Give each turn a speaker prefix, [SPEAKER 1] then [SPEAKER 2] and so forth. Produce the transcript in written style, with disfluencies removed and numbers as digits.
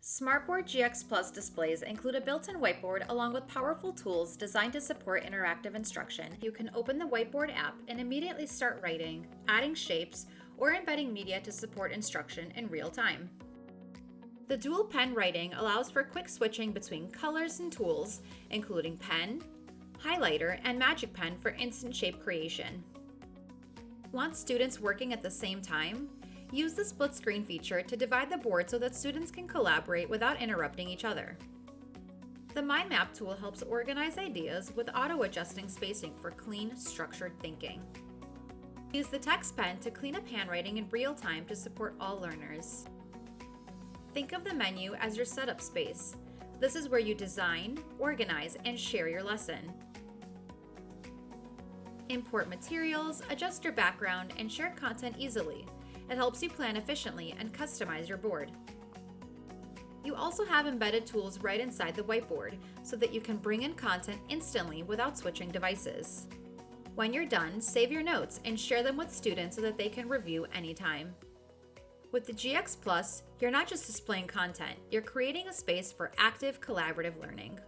[SPEAKER 1] Smartboard GX Plus displays include a built-in whiteboard along with powerful tools designed to support interactive instruction. You can open the Whiteboard app and immediately start writing, adding shapes, or embedding media to support instruction in real time. The dual pen writing allows for quick switching between colors and tools, including pen, highlighter, and magic pen for instant shape creation. Want students working at the same time? Use the split screen feature to divide the board so that students can collaborate without interrupting each other. The Mind Map tool helps organize ideas with auto-adjusting spacing for clean, structured thinking. Use the text pen to clean up handwriting in real time to support all learners. Think of the menu as your setup space. This is where you design, organize, and share your lesson. Import materials, adjust your background, and share content easily. It helps you plan efficiently and customize your board. You also have embedded tools right inside the whiteboard so that you can bring in content instantly without switching devices. When you're done, save your notes and share them with students so that they can review anytime. With the GX Plus, you're not just displaying content, you're creating a space for active collaborative learning.